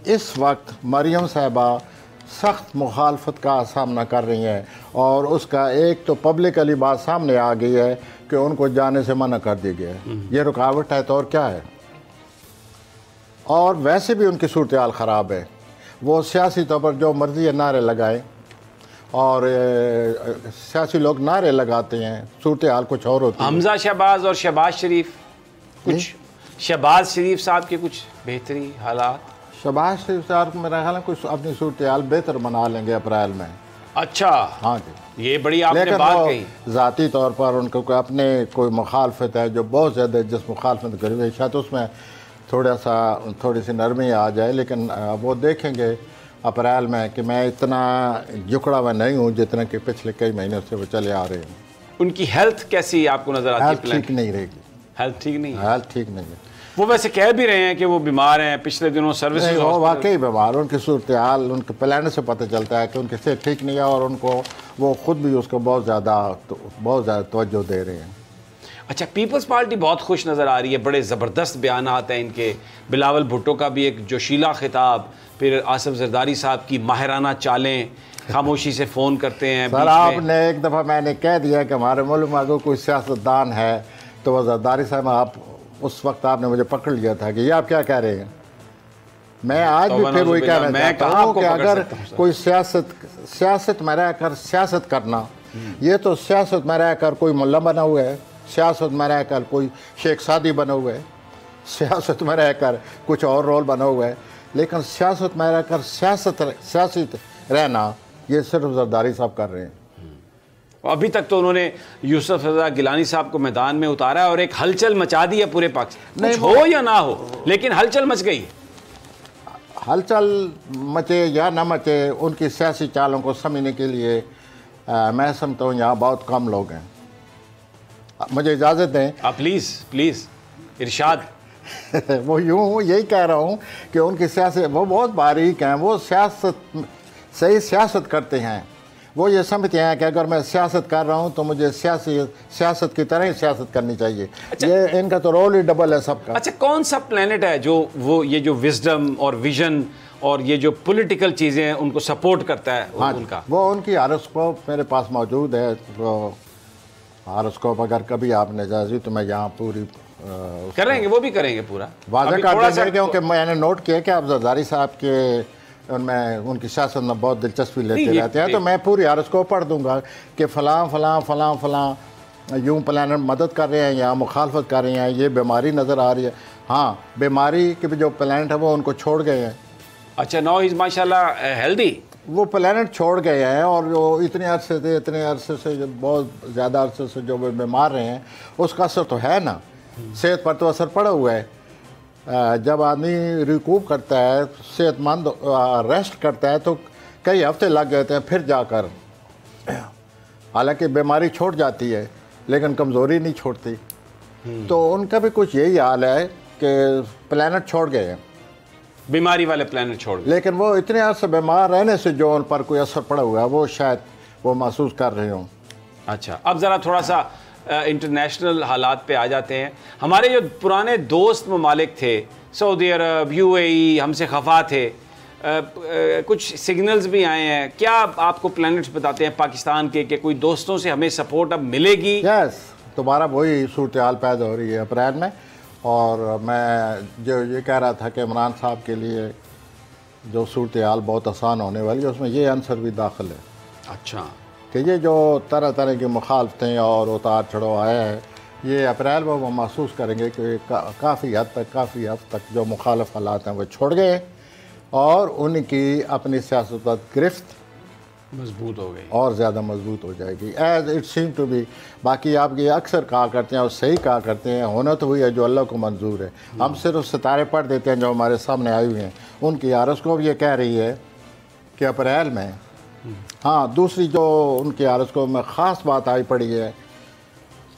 इस वक्त मरियम साहिबा सख्त मुखालफत का सामना कर रही हैं और उसका एक तो पब्लिकली बात सामने आ गई है कि उनको जाने से मना कर दिया गया है। ये रुकावट है तो और क्या है। और वैसे भी उनकी सूरत हाल ख़राब है। वो सियासी तौर पर जो मर्जी नारे लगाएं और सियासी लोग नारे लगाते हैं, सूरत हाल कुछ और होती है। हमजा शहबाज और शहबाज शरीफ, कुछ शहबाज शरीफ साहब के कुछ बेहतरी हालात। शहबाज शरीफ साहब मेरा ख्याल है कुछ अपनी सूरत हाल बेहतर बना लेंगे अप्रैल में। अच्छा, हाँ जी, ये बड़ी आपने बात कही। ज़ाती तौर पर उनको अपने कोई मुखालफत है जो बहुत ज़्यादा, जिस मुखालफत करी हुई शायद उसमें थोड़ी सी नरमी आ जाए, लेकिन वो देखेंगे अप्रैल में कि मैं इतना जुकड़ा हुआ नहीं हूँ जितना कि पिछले कई महीनों से वो चले आ रहे हैं। उनकी हेल्थ कैसी आपको नज़र आती है? हेल्थ ठीक नहीं रहेगी। हेल्थ ठीक नहीं है? हेल्थ ठीक नहीं है। वो वैसे कह भी रहे हैं कि वो बीमार हैं, पिछले दिनों सर्विस नहीं, वो वाकई बीमार। उनकी सूरत हाल उनके प्लान से पता चलता है कि उनकी सेहत ठीक नहीं है और उनको वो खुद भी उसको बहुत ज़्यादा तवज्जो दे रहे हैं। अच्छा, पीपल्स पार्टी बहुत खुश नज़र आ रही है, बड़े ज़बरदस्त बयान आते हैं इनके। बिलावल भुट्टो का भी एक जोशीला खिताब, फिर आसिफ जरदारी साहब की माहिराना चालें, खामोशी से फ़ोन करते हैं। सर आपने एक दफ़ा मैंने कह दिया कि हमारे मुल्क में अगर कोई सियासतदान है तो वह जरदारी साहब, आप उस वक्त आपने मुझे पकड़ लिया था कि ये आप क्या कह रहे हैं। मैं आज भी फिर वही कहना चाहता हूँ कि अगर कोई सियासत में रहकर सियासत करना, ये तो सियासत में रहकर कोई मुल्ला बना हुआ है, सियासत में रहकर कोई शेख सादी बना हुआ है, सियासत में रहकर कुछ और रोल बना हुआ है, लेकिन सियासत में रहकर सियासी रहना ये सिर्फ जरदारी साहब कर रहे हैं। अभी तक तो उन्होंने यूसुफ रज़ा गिलानी साहब को मैदान में उतारा और एक हलचल मचा दी है पूरे पाकिस्तान। कुछ हो या ना हो, लेकिन हलचल मच गई। हलचल मचे या ना मचे, उनकी सियासी चालों को समझने के लिए मैं समझता हूँ यहाँ बहुत कम लोग हैं। मुझे इजाज़त दें। आप प्लीज़ इरशाद। वो यूँ यही कह रहा हूँ कि उनकी सियासत वो बहुत बारीक हैं। वो सही सियासत करते हैं। वो ये समझते हैं कि अगर मैं सियासत कर रहा हूँ तो मुझे सियासत की तरह ही सियासत करनी चाहिए। अच्छा, ये इनका तो रोल ही डबल है सबका। अच्छा, कौन सा प्लेनेट है जो वो ये जो विजडम और विजन और ये जो पॉलिटिकल चीज़ें हैं उनको सपोर्ट करता है? हाँ, उनका वो उनकी हारोस्कोप मेरे पास मौजूद है। वो हारोस्कोप अगर कभी आपने जाजी तो मैं यहाँ पूरी करेंगे, वो भी करेंगे पूरा वाज़ह कर देंगे, क्योंकि मैंने नोट किया कि आप जरदारी साहब के उनमें उनकी सियासत में बहुत दिलचस्पी लेते रहते हैं। तो मैं पूरी हारोस्कोप पढ़ दूंगा कि फ़लाँ फ़लाँ फ़लाँ फ़लाँ यूँ प्लानट मदद कर रहे हैं या मुखालफत कर रहे हैं, ये बीमारी नज़र आ रही है। हाँ, बीमारी के भी जो प्लानट है वो उनको छोड़ गए हैं। अच्छा, नाउ इज़ माशाल्लाह हेल्दी। वो प्लानट छोड़ गए हैं और जो इतने अरसे से जो बहुत ज़्यादा अरसे से जो बीमार रहे हैं उसका असर तो है ना, सेहत पर तो असर पड़ा हुआ है। जब आदमी रिकूप करता है, सेहतमंद रेस्ट करता है तो कई हफ्ते लग जाते हैं फिर जाकर, हालांकि बीमारी छोड़ जाती है लेकिन कमज़ोरी नहीं छोड़ती। तो उनका भी कुछ यही हाल है कि प्लानट छोड़ गए हैं, बीमारी वाले प्लानट छोड़ गए, लेकिन वो इतने अर्से बीमार रहने से जो उन पर कोई असर पड़ा हुआ है वो शायद वो महसूस कर रहे हों। अच्छा, अब ज़रा थोड़ा सा इंटरनेशनल हालात पे आ जाते हैं। हमारे जो पुराने दोस्त ममालिक थे, सऊदी अरब, UAE, हमसे खफा थे। कुछ सिग्नल्स भी आए हैं। क्या आपको प्लैनेट्स बताते हैं पाकिस्तान के कि कोई दोस्तों से हमें सपोर्ट अब मिलेगी? यस, दोबारा वही सूरत हाल पैदा हो रही है अप्रैल में। और मैं जो ये कह रहा था कि इमरान साहब के लिए जो सूरत हाल बहुत आसान होने वाली है उसमें ये आंसर भी दाखिल है। अच्छा, कि ये जो तरह तरह की मुखालफतें और उतार चढ़ाव आया है, ये अप्रैल में वो महसूस करेंगे कि काफ़ी हद तक जो मुखालफ हालात हैं वो छोड़ गए और उनकी अपनी सियासत पर गिरफ्त मजबूत हो गई और ज़्यादा मजबूत हो जाएगी, as it seem to be. बाकी आप ये अक्सर कहा करते हैं और सही कहा करते हैं, होना तो हुई है जो अल्लाह को मंजूर है। हम सिर्फ सितारे पढ़ देते हैं जो हमारे सामने आए हुए हैं। उनकी हारोस्कोप ये कह रही है कि अप्रैल में, हाँ, दूसरी जो उनकी हारोस्कोप में ख़ास बात आई पड़ी है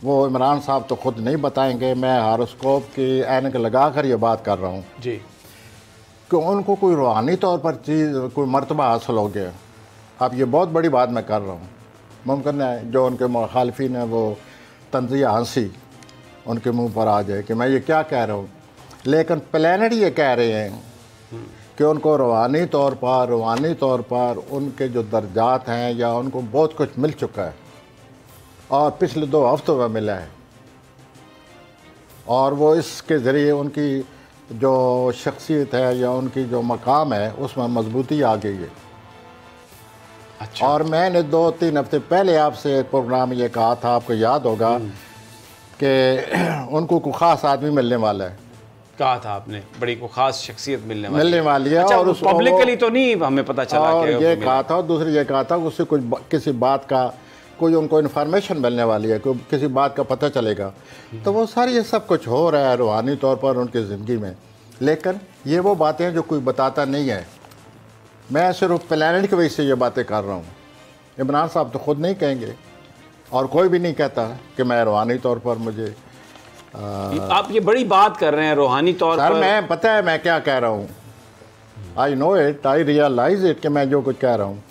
वो इमरान साहब तो ख़ुद नहीं बताएंगे, मैं हारोस्कोप की ऐनक लगा कर ये बात कर रहा हूँ जी, कि उनको कोई रूहानी तौर पर कोई मर्तबा हासिल हो गया। अब ये बहुत बड़ी बात मैं कर रहा हूँ, मुमकिन है जो उनके मुखालफिन हैं वो तंज़िया हंसी उनके मुंह पर आ जाए कि मैं ये क्या कह रहा हूँ, लेकिन प्लैनेट ये कह रहे हैं कि उनको रूहानी तौर पर उनके जो दर्जात हैं या उनको बहुत कुछ मिल चुका है और पिछले 2 हफ्तों में मिला है, और वो इसके ज़रिए उनकी जो शख्सियत है या उनकी जो मकाम है उसमें मजबूती आ गई है। अच्छा। और मैंने 2-3 हफ्ते पहले आपसे एक प्रोग्राम ये कहा था, आपको याद होगा, कि उनको कोई ख़ास आदमी मिलने वाला है। कहा था आपने, बड़ी को खास शख्सियत मिलने वाली है। अच्छा, और पब्लिकली तो नहीं हमें पता चला, और ये कहा था, और दूसरी ये कहा था उससे कुछ किसी बात का कोई उनको इन्फॉर्मेशन मिलने वाली है, कोई किसी बात का पता चलेगा। तो वो सारी ये सब कुछ हो रहा है रूहानी तौर पर उनकी ज़िंदगी में, लेकिन ये वो बातें जो कोई बताता नहीं है। मैं सिर्फ प्लानिट की वजह से ये बातें कर रहा हूँ। इमरान साहब तो ख़ुद नहीं कहेंगे और कोई भी नहीं कहता कि मैं रूहानी तौर पर मुझे आप ये बड़ी बात कर रहे हैं रूहानी तौर पर। मैं पता है मैं क्या कह रहा हूँ, I know it, I realize it, कि मैं जो कुछ कह रहा हूँ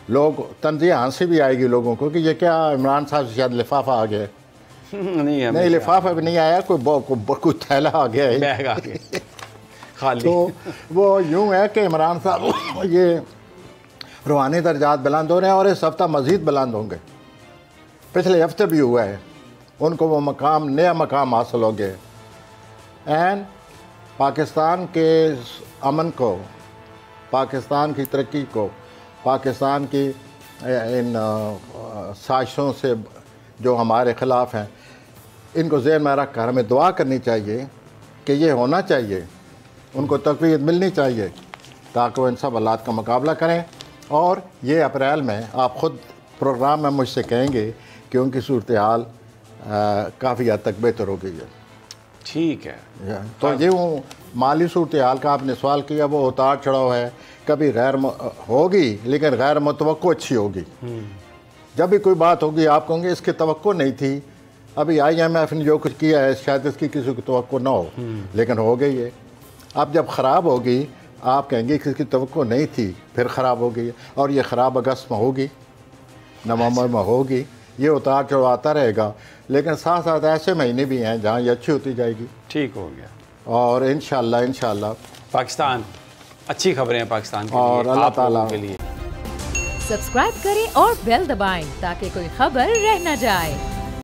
लोग तंज़िया हंसी भी आएगी लोगों को कि ये क्या इमरान साहब से शायद लिफाफा आ गया। नहीं लिफाफा भी नहीं आया, कोई थैला आ गया है, बैग आ गया खाली। तो वो यूँ है कि इमरान साहब ये रूहानी दर्जात बुलंद हो रहे हैं और इस हफ्ता मज़ीद बुलंद होंगे। पिछले हफ्ते भी हुआ है, उनको वो मकाम, नया मकाम हासिल हो गए। एंड पाकिस्तान के अमन को, पाकिस्तान की तरक्की को, पाकिस्तान की इन साजिशों से जो हमारे ख़िलाफ़ हैं, इनको ज़हन में रख कर हमें दुआ करनी चाहिए कि ये होना चाहिए, उनको तक़वीयत मिलनी चाहिए ताकि वो इन सब हालात का मुकाबला करें। और ये अप्रैल में आप ख़ुद प्रोग्राम में मुझसे कहेंगे कि उनकी सूरत हाल काफ़ी हद तक बेहतर हो गई है। ठीक है। तो ये वो माली सूरत हाल का आपने सवाल किया, वो उतार चढ़ाव है, कभी गैर होगी लेकिन गैर मुतवक्को अच्छी होगी। जब भी कोई बात होगी आप कहोगे इसकी तवक्को नहीं थी, अभी IMF ने जो कुछ किया है शायद इसकी किसी को तवक्को ना हो, लेकिन हो गई है। अब जब ख़राब होगी आप कहेंगे कि इसकी तवक्को नहीं थी, फिर ख़राब हो गई है, और ये ख़राब अगस्त में होगी, नवंबर में होगी, ये उतार चढ़ाव आता रहेगा। लेकिन साथ साथ ऐसे महीने भी हैं जहाँ ये अच्छी होती जाएगी। ठीक हो गया। और इंशाल्लाह पाकिस्तान, अच्छी खबरें हैं पाकिस्तान के और लिए, अल्लाह आप ताला लोगों के लिए। सब्सक्राइब करें और बेल दबाएं ताकि कोई खबर रह न जाए।